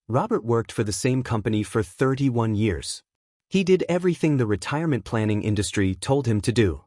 Robert worked for the same company for 31 years. He did everything the retirement planning industry told him to do.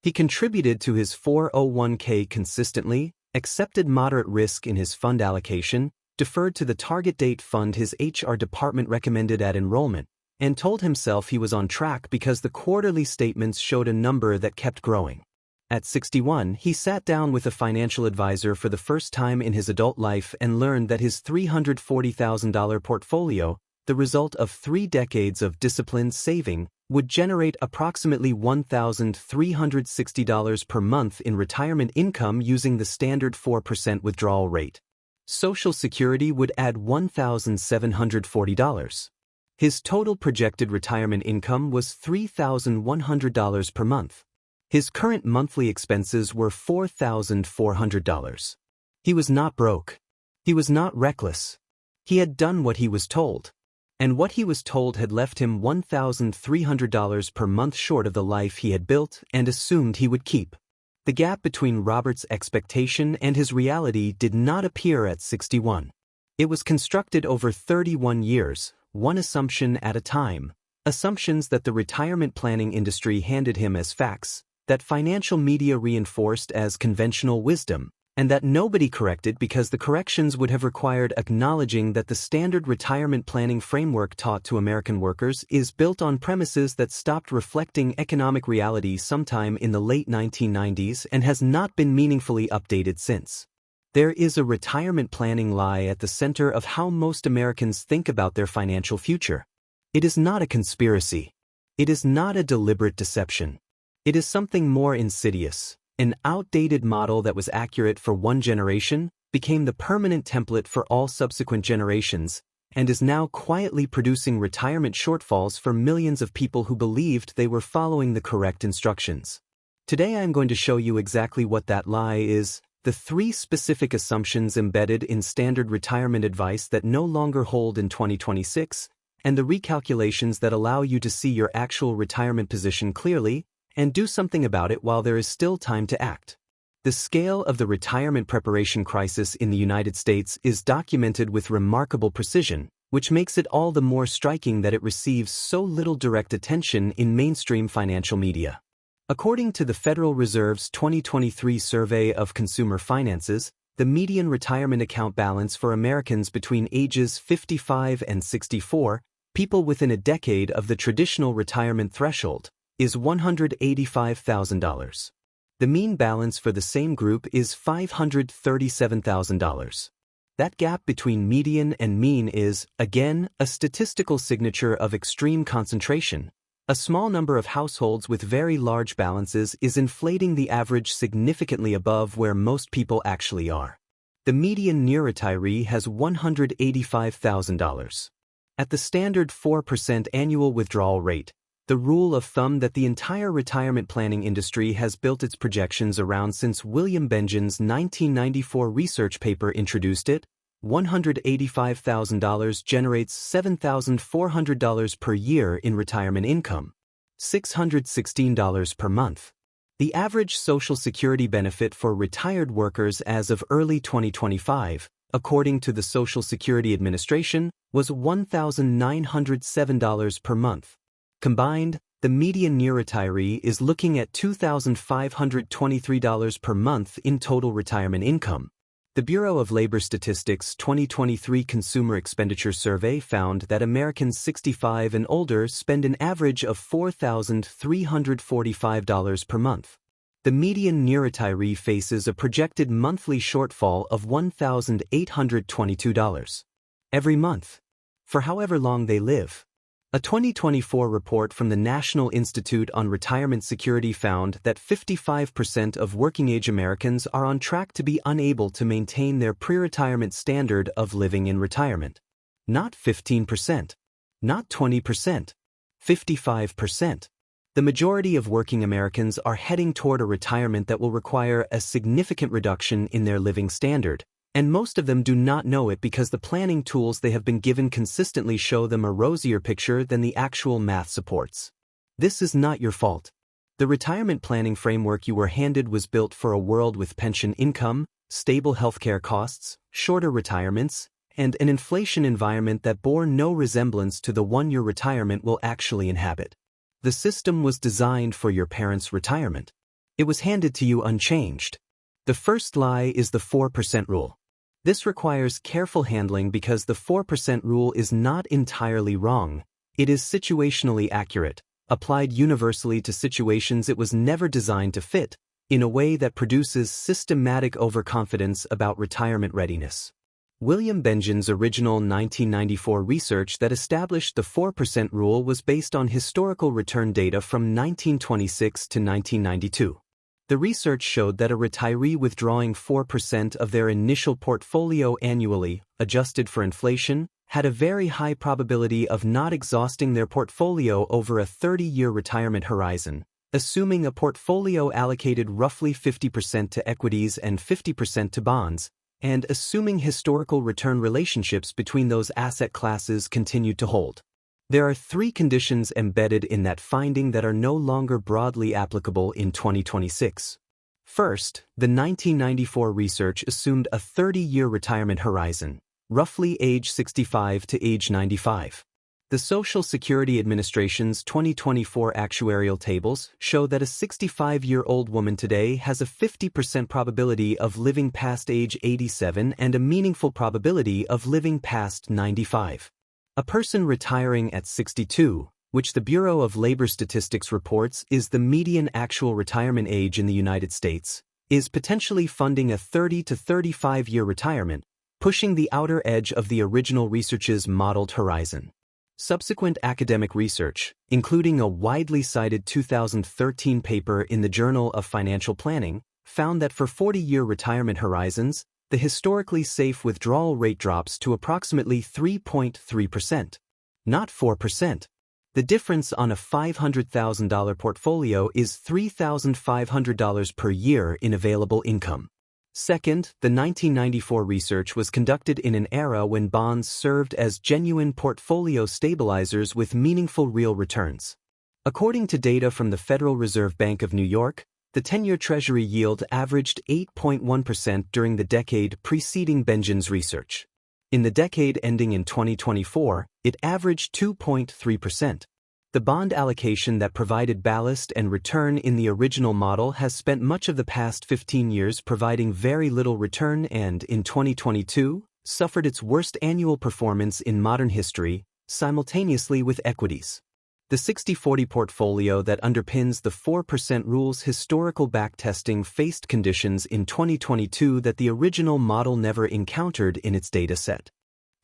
He contributed to his 401k consistently, accepted moderate risk in his fund allocation, deferred to the target date fund his HR department recommended at enrollment, and told himself he was on track because the quarterly statements showed a number that kept growing. At 61, he sat down with a financial advisor for the first time in his adult life and learned that his $340,000 portfolio, the result of 3 decades of disciplined saving, would generate approximately $1,360 per month in retirement income using the standard 4% withdrawal rate. Social Security would add $1,740. His total projected retirement income was $3,100 per month. His current monthly expenses were $4,400. He was not broke. He was not reckless. He had done what he was told. And what he was told had left him $1,300 per month short of the life he had built and assumed he would keep. The gap between Robert's expectation and his reality did not appear at 61. It was constructed over 31 years, one assumption at a time, assumptions that the retirement planning industry handed him as facts, that financial media reinforced as conventional wisdom, and that nobody corrected because the corrections would have required acknowledging that the standard retirement planning framework taught to American workers is built on premises that stopped reflecting economic reality sometime in the late 1990s and has not been meaningfully updated since. There is a retirement planning lie at the center of how most Americans think about their financial future. It is not a conspiracy. It is not a deliberate deception. It is something more insidious. An outdated model that was accurate for one generation became the permanent template for all subsequent generations and is now quietly producing retirement shortfalls for millions of people who believed they were following the correct instructions. Today I am going to show you exactly what that lie is, the 3 specific assumptions embedded in standard retirement advice that no longer hold in 2026, and the recalculations that allow you to see your actual retirement position clearly and do something about it while there is still time to act. The scale of the retirement preparation crisis in the United States is documented with remarkable precision, which makes it all the more striking that it receives so little direct attention in mainstream financial media. According to the Federal Reserve's 2023 Survey of Consumer Finances, the median retirement account balance for Americans between ages 55 and 64, people within a decade of the traditional retirement threshold, is $185,000. The mean balance for the same group is $537,000. That gap between median and mean is, again, a statistical signature of extreme concentration. A small number of households with very large balances is inflating the average significantly above where most people actually are. The median near retiree has $185,000. At the standard 4% annual withdrawal rate, the rule of thumb that the entire retirement planning industry has built its projections around since William Bengen's 1994 research paper introduced it, $185,000 generates $7,400 per year in retirement income, $616 per month. The average Social Security benefit for retired workers as of early 2025, according to the Social Security Administration, was $1,907 per month. Combined, the median near retiree is looking at $2,523 per month in total retirement income. The Bureau of Labor Statistics' 2023 Consumer Expenditure Survey found that Americans 65 and older spend an average of $4,345 per month. The median near retiree faces a projected monthly shortfall of $1,822 every month, for however long they live. A 2024 report from the National Institute on Retirement Security found that 55% of working-age Americans are on track to be unable to maintain their pre-retirement standard of living in retirement. Not 15%, not 20%, 55%. The majority of working Americans are heading toward a retirement that will require a significant reduction in their living standard, and most of them do not know it because the planning tools they have been given consistently show them a rosier picture than the actual math supports. This is not your fault. The retirement planning framework you were handed was built for a world with pension income, stable healthcare costs, shorter retirements, and an inflation environment that bore no resemblance to the one your retirement will actually inhabit. The system was designed for your parents' retirement. It was handed to you unchanged. The first lie is the 4% rule. This requires careful handling because the 4% rule is not entirely wrong. It is situationally accurate, applied universally to situations it was never designed to fit, in a way that produces systematic overconfidence about retirement readiness. William Benjamin's original 1994 research that established the 4% rule was based on historical return data from 1926 to 1992. The research showed that a retiree withdrawing 4% of their initial portfolio annually, adjusted for inflation, had a very high probability of not exhausting their portfolio over a 30-year retirement horizon, assuming a portfolio allocated roughly 50% to equities and 50% to bonds, and assuming historical return relationships between those asset classes continued to hold. There are three conditions embedded in that finding that are no longer broadly applicable in 2026. First, the 1994 research assumed a 30-year retirement horizon, roughly age 65 to age 95. The Social Security Administration's 2024 actuarial tables show that a 65-year-old woman today has a 50% probability of living past age 87 and a meaningful probability of living past 95. A person retiring at 62, which the Bureau of Labor Statistics reports is the median actual retirement age in the United States, is potentially funding a 30 to 35-year retirement, pushing the outer edge of the original research's modeled horizon. Subsequent academic research, including a widely cited 2013 paper in the Journal of Financial Planning, found that for 40-year retirement horizons, the historically safe withdrawal rate drops to approximately 3.3%, not 4%. The difference on a $500,000 portfolio is $3,500 per year in available income. Second, the 1994 research was conducted in an era when bonds served as genuine portfolio stabilizers with meaningful real returns. According to data from the Federal Reserve Bank of New York, the 10-year Treasury yield averaged 8.1% during the decade preceding Benjamin's research. In the decade ending in 2024, it averaged 2.3%. The bond allocation that provided ballast and return in the original model has spent much of the past 15 years providing very little return and, in 2022, suffered its worst annual performance in modern history, simultaneously with equities. The 60-40 portfolio that underpins the 4% rule's historical backtesting faced conditions in 2022 that the original model never encountered in its dataset.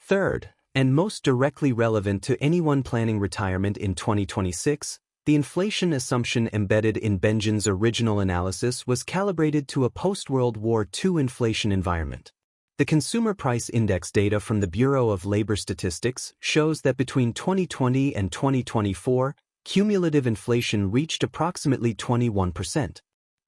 Third, and most directly relevant to anyone planning retirement in 2026, the inflation assumption embedded in Benjamin's original analysis was calibrated to a post-World War II inflation environment. The Consumer Price Index data from the Bureau of Labor Statistics shows that between 2020 and 2024, cumulative inflation reached approximately 21%.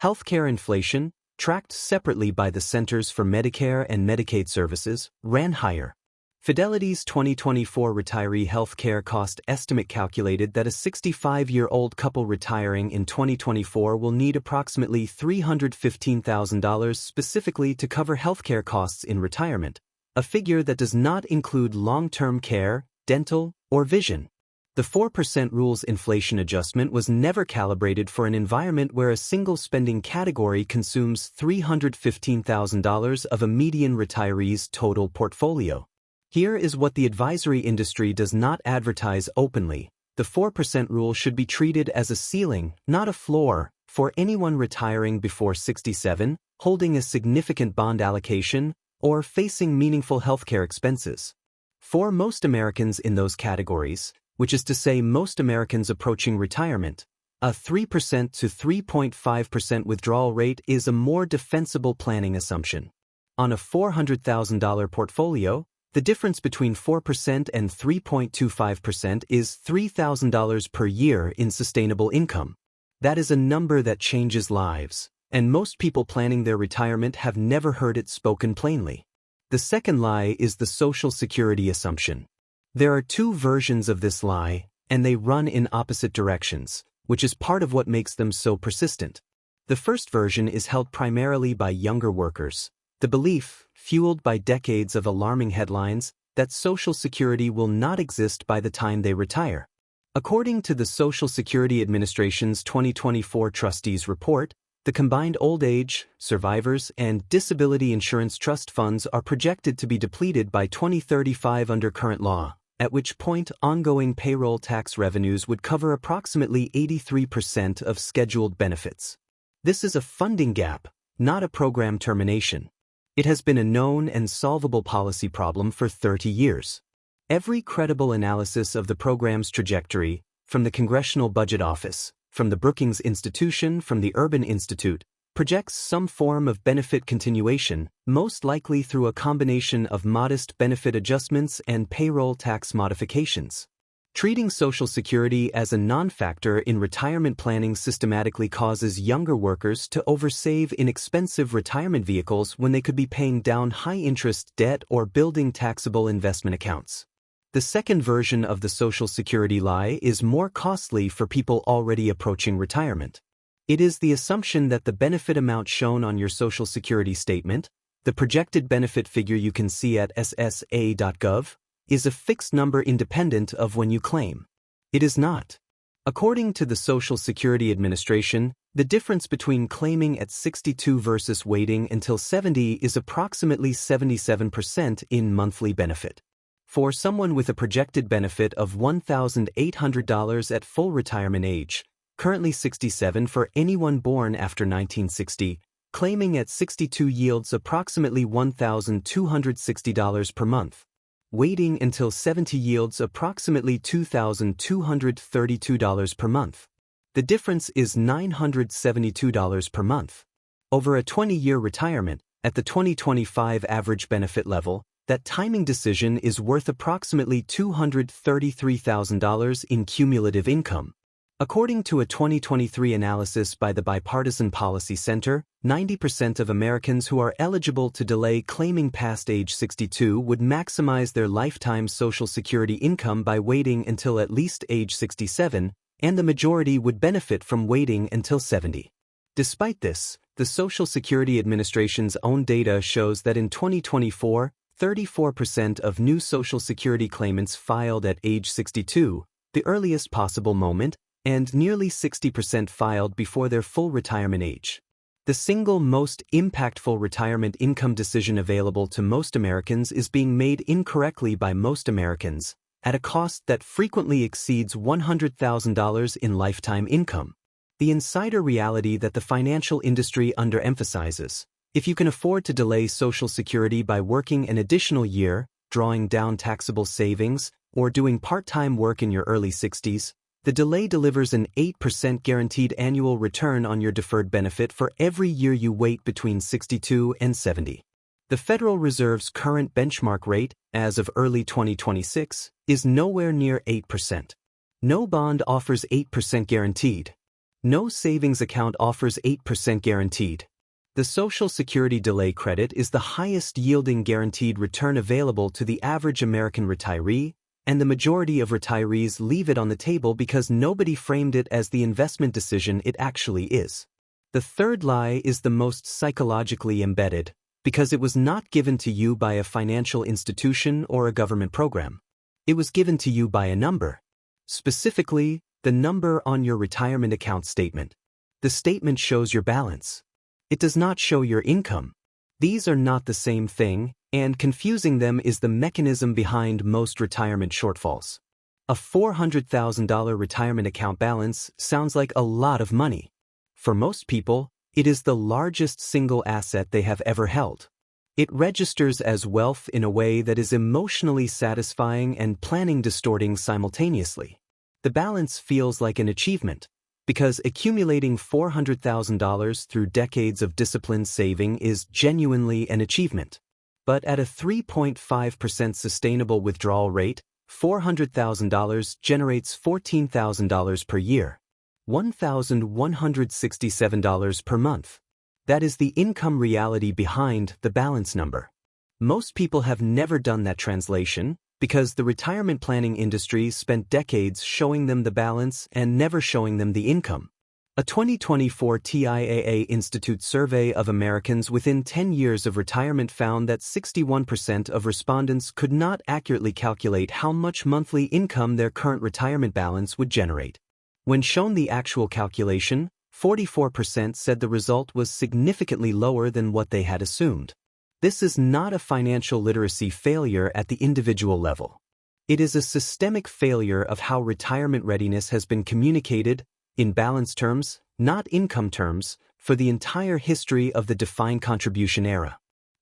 Healthcare inflation, tracked separately by the Centers for Medicare and Medicaid Services, ran higher. Fidelity's 2024 retiree health care cost estimate calculated that a 65-year-old couple retiring in 2024 will need approximately $315,000 specifically to cover healthcare costs in retirement, a figure that does not include long-term care, dental, or vision. The 4% rule's inflation adjustment was never calibrated for an environment where a single spending category consumes $315,000 of a median retiree's total portfolio. Here is what the advisory industry does not advertise openly. The 4% rule should be treated as a ceiling, not a floor, for anyone retiring before 67, holding a significant bond allocation, or facing meaningful healthcare expenses. For most Americans in those categories, which is to say most Americans approaching retirement, a 3% to 3.5% withdrawal rate is a more defensible planning assumption. On a $400,000 portfolio, the difference between 4% and 3.25% is $3,000 per year in sustainable income. That is a number that changes lives, and most people planning their retirement have never heard it spoken plainly. The second lie is the Social Security assumption. There are two versions of this lie, and they run in opposite directions, which is part of what makes them so persistent. The first version is held primarily by younger workers. The belief, fueled by decades of alarming headlines, that Social Security will not exist by the time they retire. According to the Social Security Administration's 2024 Trustees Report, the combined old age, survivors, and disability insurance trust funds are projected to be depleted by 2035 under current law, at which point ongoing payroll tax revenues would cover approximately 83% of scheduled benefits. This is a funding gap, not a program termination. It has been a known and solvable policy problem for 30 years. Every credible analysis of the program's trajectory, from the Congressional Budget Office, from the Brookings Institution, from the Urban Institute, projects some form of benefit continuation, most likely through a combination of modest benefit adjustments and payroll tax modifications. Treating Social Security as a non-factor in retirement planning systematically causes younger workers to oversave in expensive retirement vehicles when they could be paying down high-interest debt or building taxable investment accounts. The second version of the Social Security lie is more costly for people already approaching retirement. It is the assumption that the benefit amount shown on your Social Security statement, the projected benefit figure you can see at ssa.gov, is a fixed number independent of when you claim. It is not. According to the Social Security Administration, the difference between claiming at 62 versus waiting until 70 is approximately 77% in monthly benefit. For someone with a projected benefit of $1,800 at full retirement age, currently 67 for anyone born after 1960, claiming at 62 yields approximately $1,260 per month. Waiting until 70 yields approximately $2,232 per month. The difference is $972 per month. Over a 20-year retirement, at the 2025 average benefit level, that timing decision is worth approximately $233,000 in cumulative income. According to a 2023 analysis by the Bipartisan Policy Center, 90% of Americans who are eligible to delay claiming past age 62 would maximize their lifetime Social Security income by waiting until at least age 67, and the majority would benefit from waiting until 70. Despite this, the Social Security Administration's own data shows that in 2024, 34% of new Social Security claimants filed at age 62, the earliest possible moment, and nearly 60% filed before their full retirement age. The single most impactful retirement income decision available to most Americans is being made incorrectly by most Americans, at a cost that frequently exceeds $100,000 in lifetime income. The insider reality that the financial industry underemphasizes. If you can afford to delay Social Security by working an additional year, drawing down taxable savings, or doing part-time work in your early 60s, the delay delivers an 8% guaranteed annual return on your deferred benefit for every year you wait between 62 and 70. The Federal Reserve's current benchmark rate, as of early 2026, is nowhere near 8%. No bond offers 8% guaranteed. No savings account offers 8% guaranteed. The Social Security Delay Credit is the highest yielding guaranteed return available to the average American retiree, and the majority of retirees leave it on the table because nobody framed it as the investment decision it actually is. The third lie is the most psychologically embedded, because it was not given to you by a financial institution or a government program. It was given to you by a number. Specifically, the number on your retirement account statement. The statement shows your balance. It does not show your income. These are not the same thing, and confusing them is the mechanism behind most retirement shortfalls. A $400,000 retirement account balance sounds like a lot of money. For most people, it is the largest single asset they have ever held. It registers as wealth in a way that is emotionally satisfying and planning distorting simultaneously. The balance feels like an achievement, because accumulating $400,000 through decades of disciplined saving is genuinely an achievement. But at a 3.5% sustainable withdrawal rate, $400,000 generates $14,000 per year, $1,167 per month. That is the income reality behind the balance number. Most people have never done that translation because the retirement planning industry spent decades showing them the balance and never showing them the income. A 2024 TIAA Institute survey of Americans within 10 years of retirement found that 61% of respondents could not accurately calculate how much monthly income their current retirement balance would generate. When shown the actual calculation, 44% said the result was significantly lower than what they had assumed. This is not a financial literacy failure at the individual level. It is a systemic failure of how retirement readiness has been communicated, in balance terms, not income terms, for the entire history of the defined contribution era.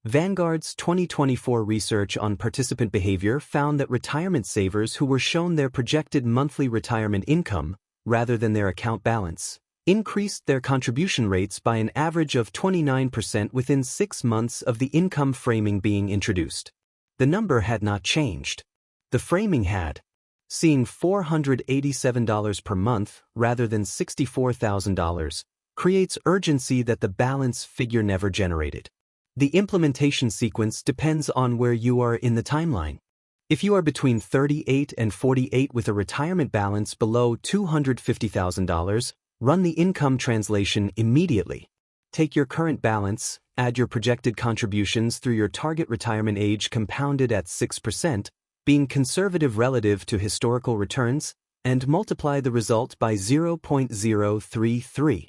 Vanguard's 2024 research on participant behavior found that retirement savers who were shown their projected monthly retirement income, rather than their account balance, increased their contribution rates by an average of 29% within 6 months of the income framing being introduced. The number had not changed. The framing had. Seeing $487 per month rather than $64,000 creates urgency that the balance figure never generated. The implementation sequence depends on where you are in the timeline. If you are between 38 and 48 with a retirement balance below $250,000, run the income translation immediately. Take your current balance, add your projected contributions through your target retirement age compounded at 6%, being conservative relative to historical returns, and multiply the result by 0.033.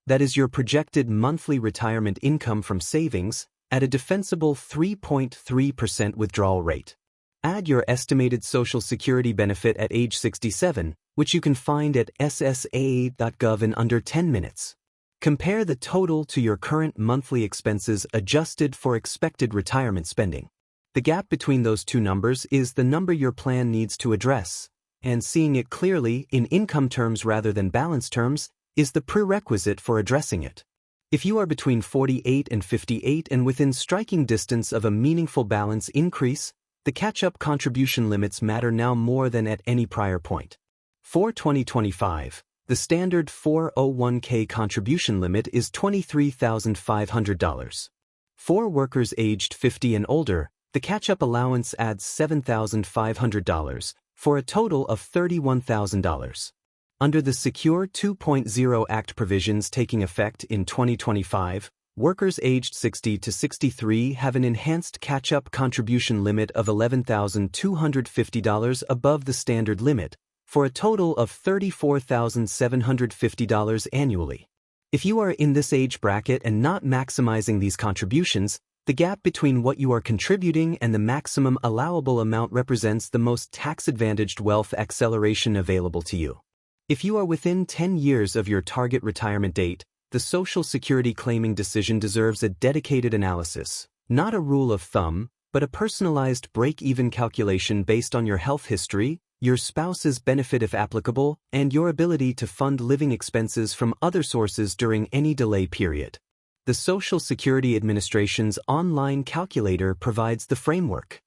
That is your projected monthly retirement income from savings at a defensible 3.3% withdrawal rate. Add your estimated Social Security benefit at age 67, which you can find at ssa.gov in under 10 minutes. Compare the total to your current monthly expenses adjusted for expected retirement spending. The gap between those two numbers is the number your plan needs to address, and seeing it clearly in income terms rather than balance terms is the prerequisite for addressing it. If you are between 48 and 58 and within striking distance of a meaningful balance increase, the catch-up contribution limits matter now more than at any prior point. For 2025, the standard 401k contribution limit is $23,500. For workers aged 50 and older, the catch-up allowance adds $7,500, for a total of $31,000. Under the Secure 2.0 Act provisions taking effect in 2025, workers aged 60 to 63 have an enhanced catch-up contribution limit of $11,250 above the standard limit, for a total of $34,750 annually. If you are in this age bracket and not maximizing these contributions, the gap between what you are contributing and the maximum allowable amount represents the most tax-advantaged wealth acceleration available to you. If you are within 10 years of your target retirement date, the Social Security claiming decision deserves a dedicated analysis, not a rule of thumb, but a personalized break-even calculation based on your health history, your spouse's benefit if applicable, and your ability to fund living expenses from other sources during any delay period. The Social Security Administration's online calculator provides the framework.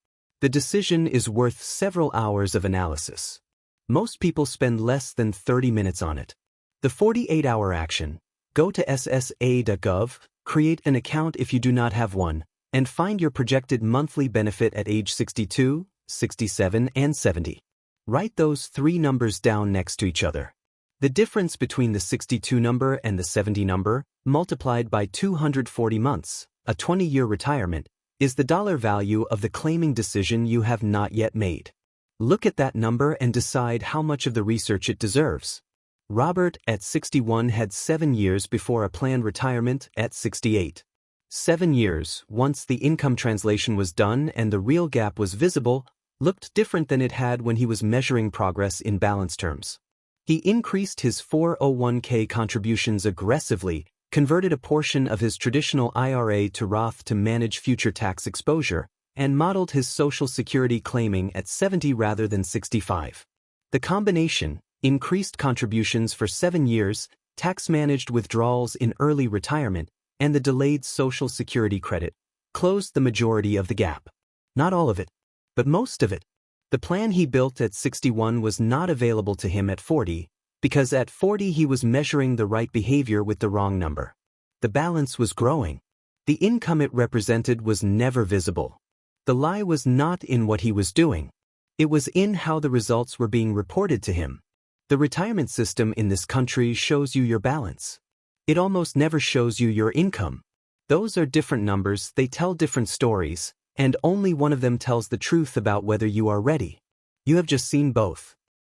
The decision is worth several hours of analysis. Most people spend less than 30 minutes on it. The 48-hour action: go to ssa.gov, create an account if you do not have one, and find your projected monthly benefit at age 62, 67, and 70. Write those three numbers down next to each other. The difference between the 62 number and the 70 number, multiplied by 240 months, a 20-year retirement, is the dollar value of the claiming decision you have not yet made. Look at that number and decide how much of the research it deserves. Robert, at 61, had 7 years before a planned retirement at 68. 7 years, once the income translation was done and the real gap was visible, looked different than it had when he was measuring progress in balance terms. He increased his 401k contributions aggressively, converted a portion of his traditional IRA to Roth to manage future tax exposure, and modeled his Social Security claiming at 70 rather than 65. The combination, increased contributions for 7 years, tax-managed withdrawals in early retirement, and the delayed Social Security credit, closed the majority of the gap. Not all of it, but most of it. The plan he built at 61 was not available to him at 40, because at 40 he was measuring the right behavior with the wrong number. The balance was growing. The income it represented was never visible. The lie was not in what he was doing. It was in how the results were being reported to him. The retirement system in this country shows you your balance. It almost never shows you your income. Those are different numbers, they tell different stories, and only one of them tells the truth about whether you are ready. You have just seen both.